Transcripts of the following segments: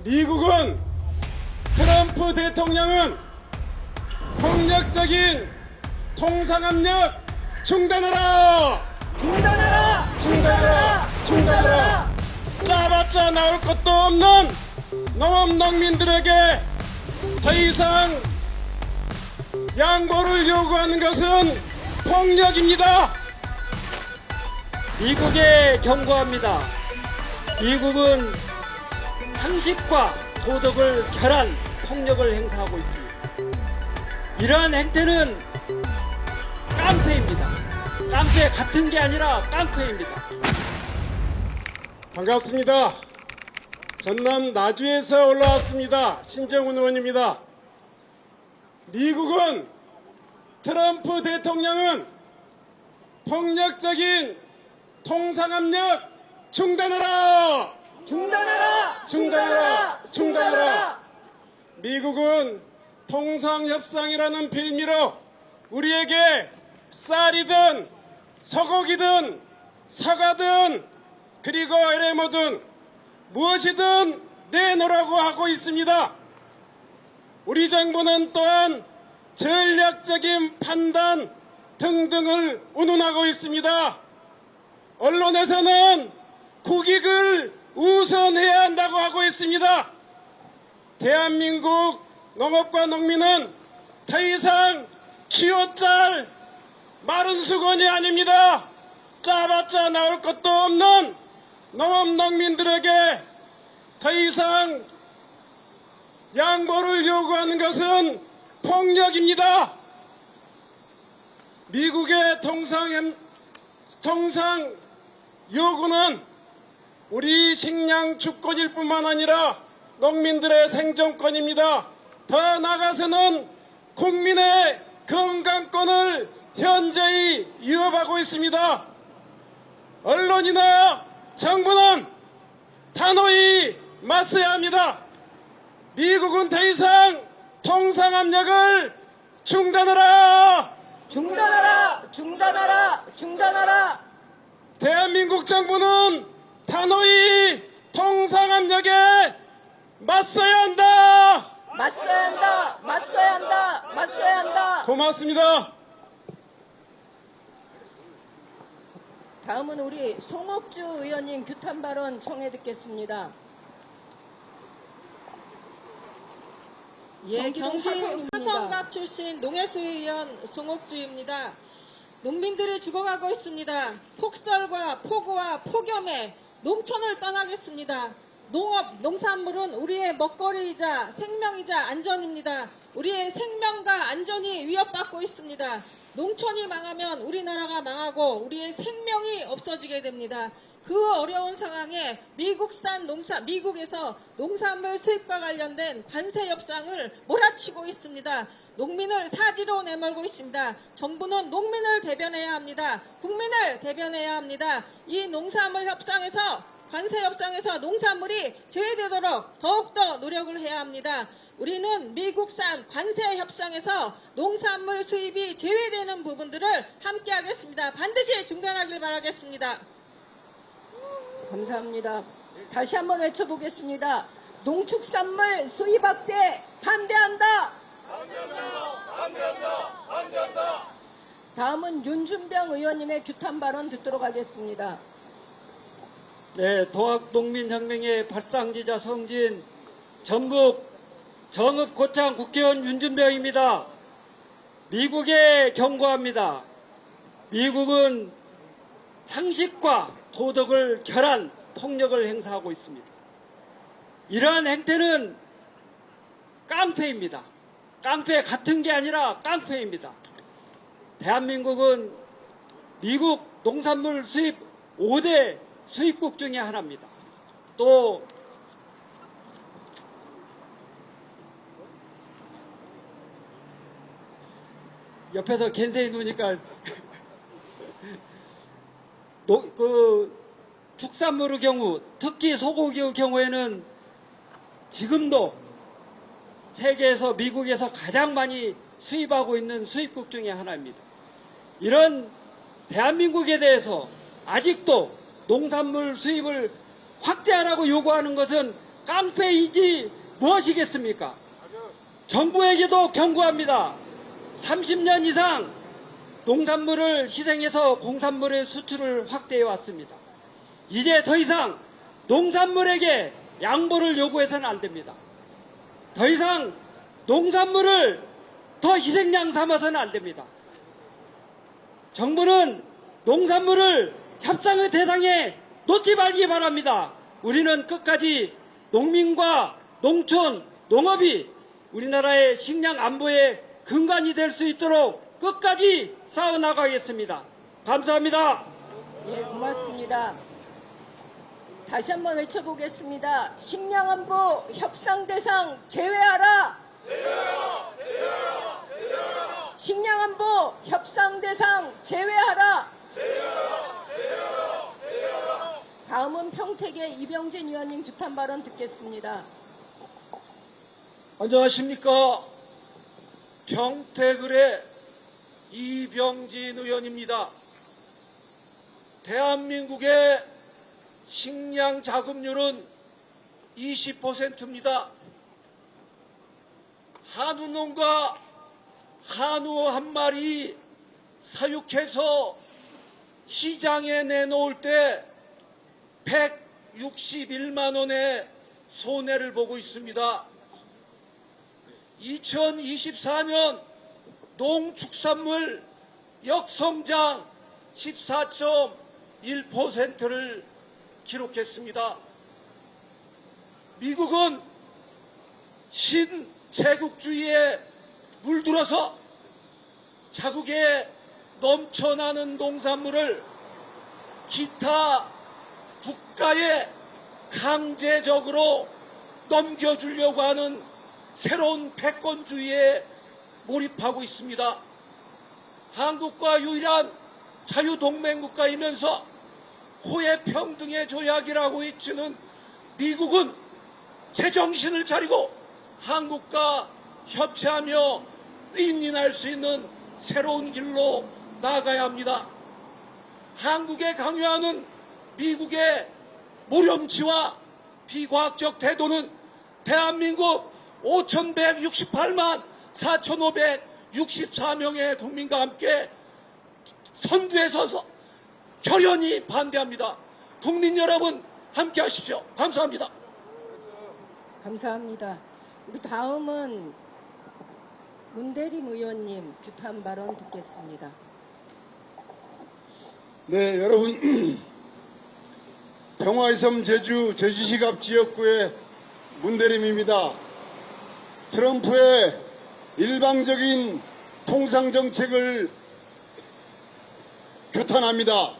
미국은 트럼프 대통령은 폭력적인 통상압력 중단하라! 중단하라! 중단하라! 중단하라! 짜봤자 나올 것도 없는 농업농민들에게 더 이상 양보를 요구하는 것은 폭력입니다. 미국에 경고합니다. 미국은 상식과 도덕을 결한 폭력을 행사하고 있습니다. 이러한 행태는 깡패입니다. 깡패 같은 게 아니라 깡패입니다. 반갑습니다. 전남 나주에서 올라왔습니다. 신정훈 의원입니다. 미국은 트럼프 대통령은 폭력적인 통상압력 중단하라! 중단하라! 중단하라! 중단하라! 미국은 통상협상이라는 빌미로 우리에게 쌀이든 소고기든 사과든 그리고 LMO든 무엇이든 내놓으라고 하고 있습니다. 우리 정부는 또한 전략적인 판단 등등을 운운하고 있습니다. 언론에서는 국익을 우선해야 한다고 하고 있습니다. 대한민국 농업과 농민은 더 이상 쥐어짤 마른 수건이 아닙니다. 짜봤자 나올 것도 없는 농업농민들에게 더 이상 양보를 요구하는 것은 폭력입니다. 미국의 통상 요구는 우리 식량 주권일 뿐만 아니라 농민들의 생존권입니다. 더 나아가서는 국민의 건강권을 현저히 위협하고 있습니다. 언론이나 정부는 단호히 맞서야 합니다. 미국은 더 이상 통상압력을 중단하라! 중단하라! 중단하라! 중단하라! 대한민국 정부는 단호히 통상압력에 맞서야 한다! 맞서야 한다! 맞서야 한다! 맞서야 한다! 고맙습니다. 다음은 우리 송옥주 의원님 규탄 발언 청해 듣겠습니다. 예, 경기도 경기 화성입니다. 화성갑 출신 농해수의원 송옥주입니다. 농민들이 죽어가고 있습니다. 폭설과 폭우와 폭염에 농촌을 떠나겠습니다. 농업, 농산물은 우리의 먹거리이자 생명이자 안전입니다. 우리의 생명과 안전이 위협받고 있습니다. 농촌이 망하면 우리나라가 망하고 우리의 생명이 없어지게 됩니다. 그 어려운 상황에 미국에서 농산물 수입과 관련된 관세 협상을 몰아치고 있습니다. 농민을 사지로 내몰고 있습니다. 정부는 농민을 대변해야 합니다. 국민을 대변해야 합니다. 이 농산물 협상에서 관세 협상에서 농산물이 제외되도록 더욱더 노력을 해야 합니다. 우리는 미국산 관세 협상에서 농산물 수입이 제외되는 부분들을 함께 하겠습니다. 반드시 중단하길 바라겠습니다. 감사합니다. 다시 한번 외쳐보겠습니다. 농축산물 수입 확대 반대한다. 반대한다. 다음은 윤준병 의원님의 규탄 발언 듣도록 하겠습니다. 네, 도학농민혁명의 발상지자 성진 전북 정읍고창 국회의원 윤준병입니다. 미국에 경고합니다. 미국은 상식과 도덕을 결한 폭력을 행사하고 있습니다. 이러한 행태는 깡패입니다. 깡패 같은 게 아니라 깡패입니다. 대한민국은 미국 농산물 수입 5대 수입국 중에 하나입니다. 또 옆에서 겐세이 놓으니까 축산물의 경우, 특히 소고기의 경우에는 지금도 세계에서 미국에서 가장 많이 수입하고 있는 수입국 중에 하나입니다. 이런 대한민국에 대해서 아직도 농산물 수입을 확대하라고 요구하는 것은 깡패이지 무엇이겠습니까? 정부에게도 경고합니다. 30년 이상 농산물을 희생해서 공산물의 수출을 확대해 왔습니다. 이제 더 이상 농산물에게 양보를 요구해서는 안 됩니다. 더 이상 농산물을 더 희생양 삼아서는 안 됩니다. 정부는 농산물을 협상의 대상에 놓지 말기 바랍니다. 우리는 끝까지 농민과 농촌, 농업이 우리나라의 식량 안보의 근간이 될 수 있도록 끝까지 싸워나가겠습니다. 감사합니다. 예, 고맙습니다. 다시 한번 외쳐보겠습니다. 식량안보 협상 대상 제외하라. 식량안보 협상 대상 제외하라. 다음은 평택의 이병진 의원님 규탄 발언 듣겠습니다. 안녕하십니까. 평택을의 이병진 의원입니다. 대한민국의 식량 자급률은 20%입니다. 한우농가 한우 한 마리 사육해서 시장에 내놓을 때 161만 원의 손해를 보고 있습니다. 2024년 농축산물 역성장 14.1%를 기록했습니다. 미국은 신제국주의에 물들어서 자국에 넘쳐나는 농산물을 기타 국가에 강제적으로 넘겨주려고 하는 새로운 패권주의에 몰입하고 있습니다. 한국과 유일한 자유동맹국가이면서 호혜평등의 조약이라고 외치는 미국은 제정신을 차리고 한국과 협치하며 윈윈할 수 있는 새로운 길로 나아가야 합니다. 한국에 강요하는 미국의 모렴치와 비과학적 태도는 대한민국 5,168만 4,564명의 국민과 함께 선두에 서서 결연히 반대합니다. 국민 여러분 함께 하십시오. 감사합니다. 감사합니다. 우리 다음은 문대림 의원님 규탄 발언 듣겠습니다. 네, 여러분 평화의 섬 제주시 갑 지역구의 문대림입니다. 트럼프의 일방적인 통상 정책을 규탄합니다.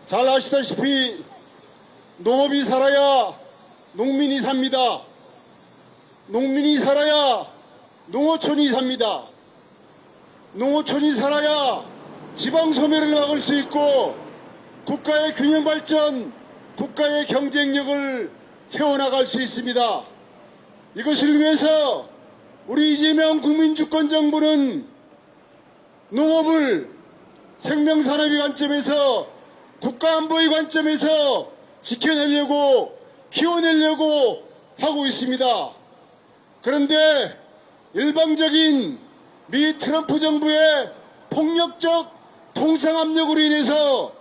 잘 아시다시피 농업이 살아야 농민이 삽니다. 농민이 살아야 농어촌이 삽니다. 농어촌이 살아야 지방 소멸을 막을 수 있고 국가의 균형 발전, 국가의 경쟁력을 세워나갈 수 있습니다. 이것을 위해서 우리 이재명 국민주권정부는 농업을 생명산업의 관점에서 국가안보의 관점에서 지켜내려고 키워내려고 하고 있습니다. 그런데 일방적인 미 트럼프 정부의 폭력적 통상 압력으로 인해서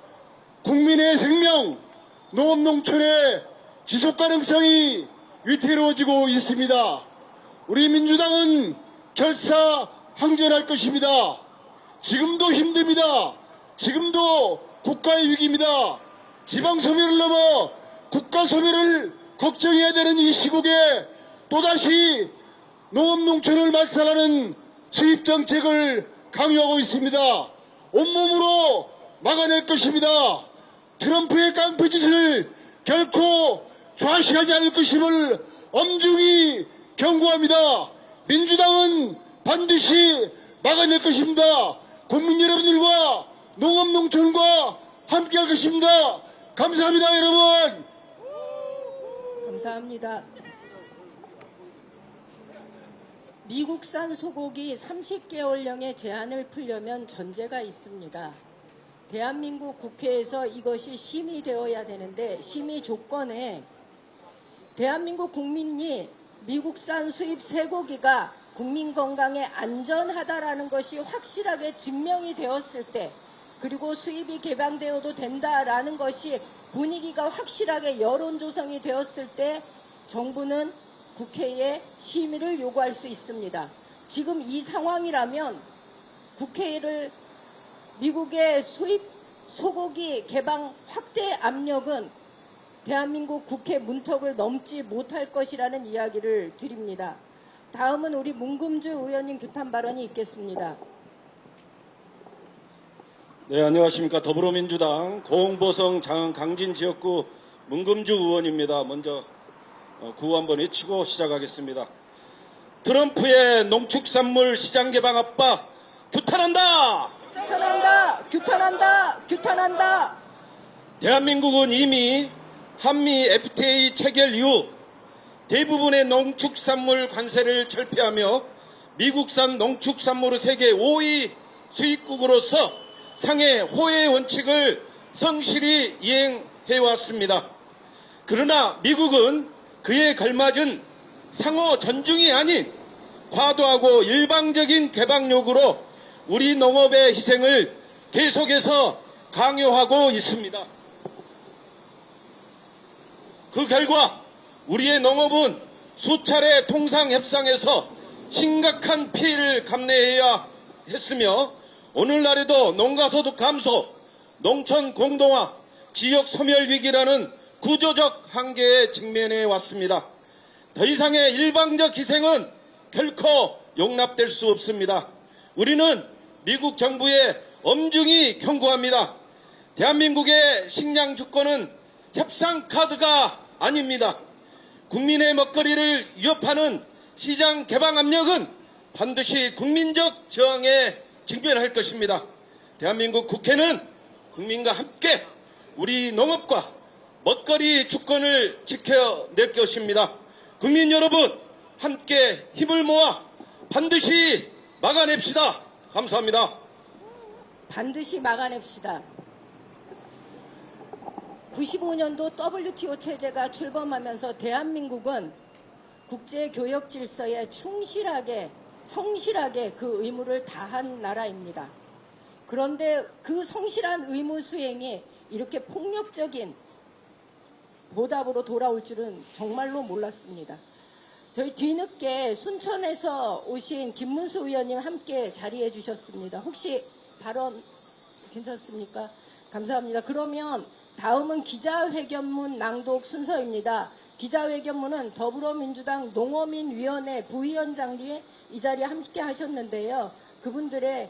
국민의 생명, 농업 농촌의 지속 가능성이 위태로워지고 있습니다. 우리 민주당은 결사항전할 것입니다. 지금도 힘듭니다. 지금도 국가의 위기입니다. 지방 소멸을 넘어 국가 소멸을 걱정해야 되는 이 시국에 또다시 농업 농촌을 말살하는 수입 정책을 강요하고 있습니다. 온몸으로 막아낼 것입니다. 트럼프의 깡패짓을 결코 좌시하지 않을 것임을 엄중히 경고합니다. 민주당은 반드시 막아낼 것입니다. 국민 여러분들과 농업 농촌과 함께할 것입니다. 감사합니다, 여러분. 감사합니다. 미국산 소고기 30개월령의 제한을 풀려면 전제가 있습니다. 대한민국 국회에서 이것이 심의되어야 되는데 심의 조건에 대한민국 국민이 미국산 수입 쇠고기가 국민 건강에 안전하다라는 것이 확실하게 증명이 되었을 때, 그리고 수입이 개방되어도 된다라는 것이 분위기가 확실하게 여론 조성이 되었을 때 정부는 국회에 심의를 요구할 수 있습니다. 지금 이 상황이라면 국회를 미국의 수입 소고기 개방 확대 압력은 대한민국 국회 문턱을 넘지 못할 것이라는 이야기를 드립니다. 다음은 우리 문금주 의원님 규탄 발언이 있겠습니다. 네, 안녕하십니까. 더불어민주당 고흥보성 강진지역구 문금주 의원입니다. 먼저 구호 한번 외치고 시작하겠습니다. 트럼프의 농축산물 시장 개방 압박 규탄한다! 규탄한다! 규탄한다! 규탄한다! 대한민국은 이미 한미 FTA 체결 이후 대부분의 농축산물 관세를 철폐하며 미국산 농축산물의 세계 5위 수입국으로서 상해 호혜 원칙을 성실히 이행해왔습니다. 그러나 미국은 그에 걸맞은 상호 존중이 아닌 과도하고 일방적인 개방 요구로 우리 농업의 희생을 계속해서 강요하고 있습니다. 그 결과 우리의 농업은 수차례 통상협상에서 심각한 피해를 감내해야 했으며 오늘날에도 농가소득 감소, 농촌 공동화, 지역 소멸 위기라는 구조적 한계에 직면해 왔습니다. 더 이상의 일방적 희생은 결코 용납될 수 없습니다. 우리는 미국 정부에 엄중히 경고합니다. 대한민국의 식량 주권은 협상 카드가 아닙니다. 국민의 먹거리를 위협하는 시장 개방 압력은 반드시 국민적 저항에 직면할 것입니다. 대한민국 국회는 국민과 함께 우리 농업과 먹거리 주권을 지켜낼 것입니다. 국민 여러분, 함께 힘을 모아 반드시 막아냅시다. 감사합니다. 반드시 막아냅시다. 95년도 WTO 체제가 출범하면서 대한민국은 국제교역 질서에 충실하게 성실하게 그 의무를 다한 나라입니다. 그런데 그 성실한 의무 수행이 이렇게 폭력적인 보답으로 돌아올 줄은 정말로 몰랐습니다. 저희 뒤늦게 순천에서 오신 김문수 의원님 함께 자리해 주셨습니다. 혹시 발언 괜찮습니까? 감사합니다. 그러면 다음은 기자회견문 낭독 순서입니다. 기자회견문은 더불어민주당 농어민위원회 부위원장이 이 자리에 함께 하셨는데요. 그분들의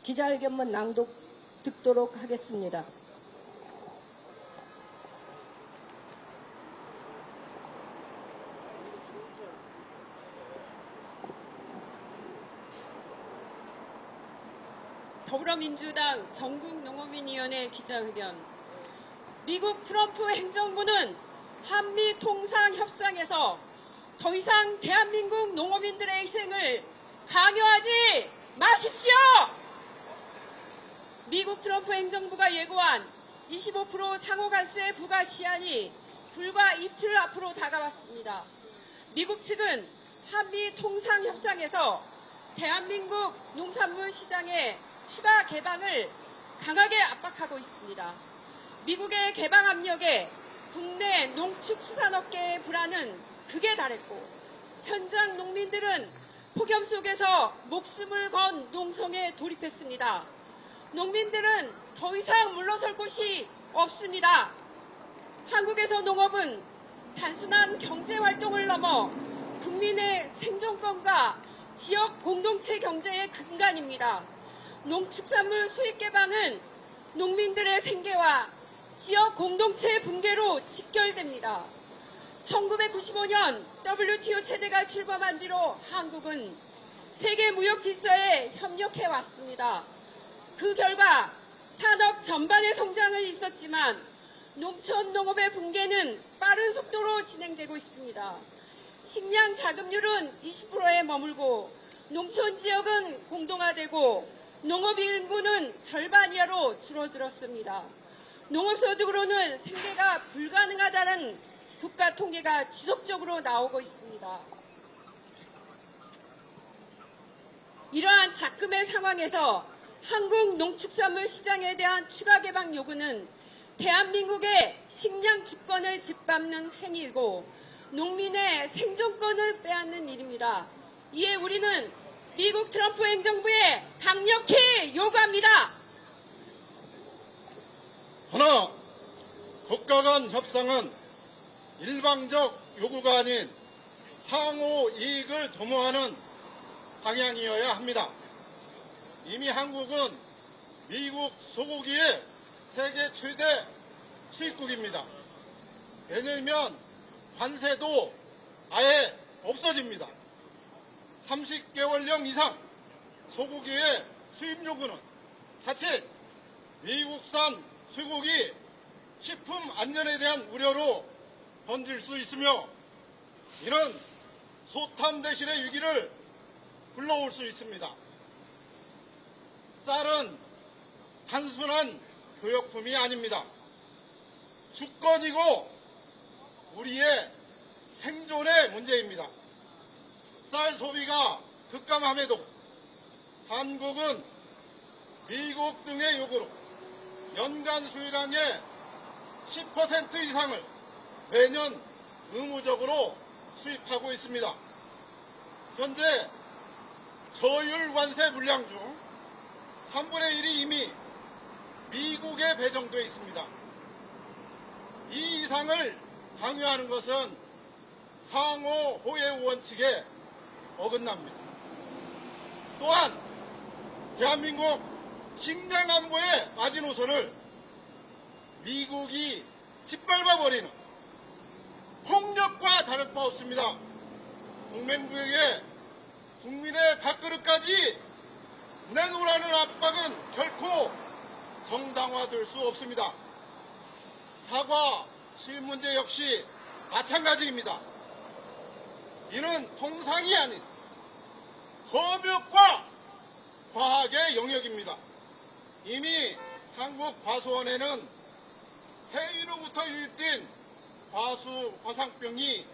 기자회견문 낭독 듣도록 하겠습니다. 더불어민주당 전국농어민위원회 기자회견. 미국 트럼프 행정부는 한미 통상협상에서 더 이상 대한민국 농어민들의 희생을 강요하지 마십시오. 미국 트럼프 행정부가 예고한 25% 상호관세 부과 시한이 불과 이틀 앞으로 다가왔습니다. 미국 측은 한미 통상협상에서 대한민국 농산물 시장의 추가 개방을 강하게 압박하고 있습니다. 미국의 개방 압력에 국내 농축수산업계의 불안은 극에 달했고 현장 농민들은 폭염 속에서 목숨을 건 농성에 돌입했습니다. 농민들은 더 이상 물러설 곳이 없습니다. 한국에서 농업은 단순한 경제활동을 넘어 국민의 생존권과 지역 공동체 경제의 근간입니다. 농축산물 수입 개방은 농민들의 생계와 지역 공동체 붕괴로 직결됩니다. 1995년 WTO 체제가 출범한 뒤로 한국은 세계 무역 질서에 협력해 왔습니다. 그 결과 산업 전반의 성장은 있었지만 농촌 농업의 붕괴는 빠른 속도로 진행되고 있습니다. 식량 자급률은 20%에 머물고 농촌 지역은 공동화되고 농업 인구는 절반 이하로 줄어들었습니다. 농업소득으로는 생계가 불가능하다는 국가 통계가 지속적으로 나오고 있습니다. 이러한 작금의 상황에서 한국 농축산물 시장에 대한 추가 개방 요구는 대한민국의 식량 주권을 짓밟는 행위이고 농민의 생존권을 빼앗는 일입니다. 이에 우리는 미국 트럼프 행정부에 강력히 요구합니다. 하나, 국가 간 협상은 일방적 요구가 아닌 상호 이익을 도모하는 방향이어야 합니다. 이미 한국은 미국 소고기의 세계 최대 수입국입니다. 내년이면 관세도 아예 없어집니다. 30개월령 이상 소고기의 수입 요구는 자칫 미국산 쇠고기 식품 안전에 대한 우려로 번질 수 있으며 이는 소탐 대신의 위기를 불러올 수 있습니다. 쌀은 단순한 교역품이 아닙니다. 주권이고 우리의 생존의 문제입니다. 쌀 소비가 급감함에도 한국은 미국 등의 요구로 연간 수입량의 10% 이상을 매년 의무적으로 수입하고 있습니다. 현재 저율 관세 물량 중 3분의 1이 이미 미국에 배정되어 있습니다. 이 이상을 강요하는 것은 상호 호혜 원칙에 어긋납니다. 또한 대한민국 식량 안보의 마지노선을 미국이 짓밟아버리는 폭력과 다를 바 없습니다. 동맹국에게 국민의 밥그릇까지 내놓으라는 압박은 결코 정당화될 수 없습니다. 사과 수입 문제 역시 마찬가지입니다. 이는 통상이 아닌 법역과 과학의 영역입니다. 이미 한국 과수원에는 해외로부터 유입된 과수 화상병이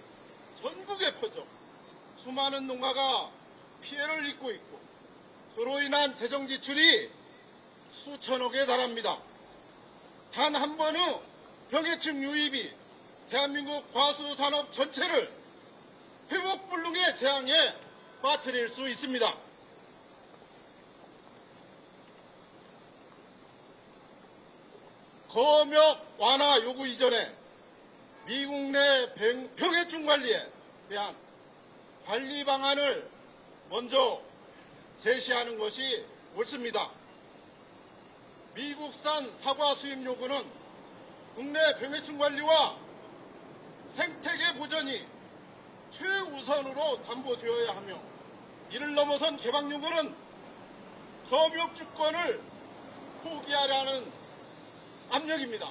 전국에 퍼져 수많은 농가가 피해를 입고 있고 그로 인한 재정 지출이 수천억에 달합니다. 단 한 번의 병해충 유입이 대한민국 과수 산업 전체를 회복불능의 재앙에 빠뜨릴 수 있습니다. 검역 완화 요구 이전에 미국 내 병해충 관리에 대한 관리 방안을 먼저 제시하는 것이 옳습니다. 미국산 사과 수입 요구는 국내 병해충 관리와 생태계 보전이 최우선으로 담보되어야 하며 이를 넘어선 개방 요구는 검역 주권을 포기하라는 압력입니다.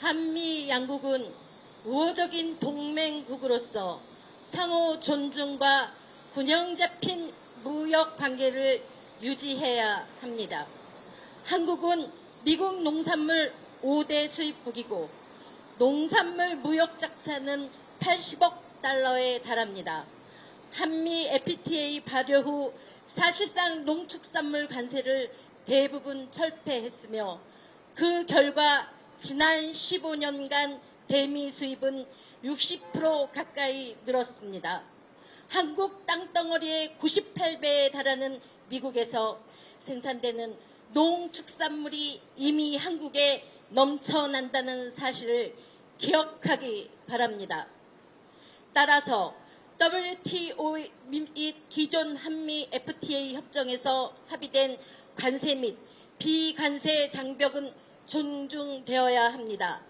한미 양국은 우호적인 동맹국으로서 상호 존중과 균형 잡힌 무역 관계를 유지해야 합니다. 한국은 미국 농산물 5대 수입국이고 농산물 무역 적자는 80억 달러에 달합니다. 한미 FTA 발효 후 사실상 농축산물 관세를 대부분 철폐했으며 그 결과 지난 15년간 대미 수입은 60% 가까이 늘었습니다. 한국 땅덩어리의 98배에 달하는 미국에서 생산되는 농축산물이 이미 한국에 넘쳐난다는 사실을 기억하기 바랍니다. 따라서 WTO 및 기존 한미 FTA 협정에서 합의된 관세 및 비관세 장벽은 존중되어야 합니다.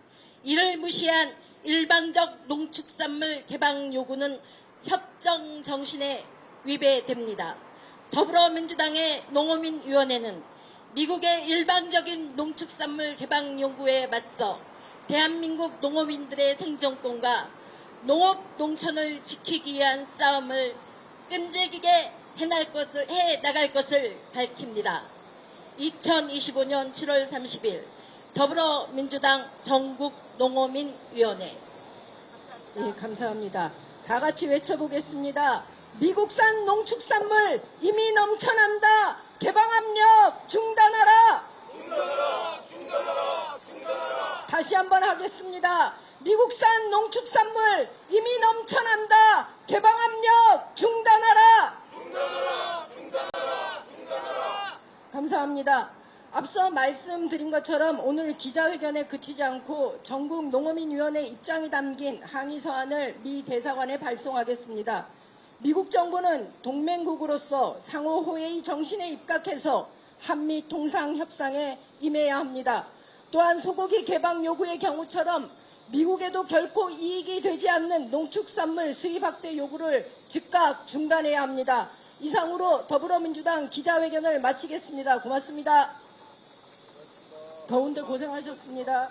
이를 무시한 일방적 농축산물 개방 요구는 협정 정신에 위배됩니다. 더불어민주당의 농어민위원회는 미국의 일방적인 농축산물 개방 요구에 맞서 대한민국 농어민들의 생존권과 농업 농촌을 지키기 위한 싸움을 끈질기게 해 나갈 것을 밝힙니다. 2025년 7월 30일 더불어민주당 전국농어민위원회. 예, 감사합니다. 다 같이 외쳐보겠습니다. 미국산 농축산물 이미 넘쳐난다. 개방압력 중단하라. 다시 한번 하겠습니다. 미국산 농축산물 이미 넘쳐난다. 개방압력 중단하라. 감사합니다. 앞서 말씀드린 것처럼 오늘 기자회견에 그치지 않고 전국농어민위원회 입장이 담긴 항의 서한을 미 대사관에 발송하겠습니다. 미국 정부는 동맹국으로서 상호 호혜의 정신에 입각해서 한미 통상 협상에 임해야 합니다. 또한 소고기 개방 요구의 경우처럼 미국에도 결코 이익이 되지 않는 농축산물 수입 확대 요구를 즉각 중단해야 합니다. 이상으로 더불어민주당 기자회견을 마치겠습니다. 고맙습니다. 더운데 고생하셨습니다.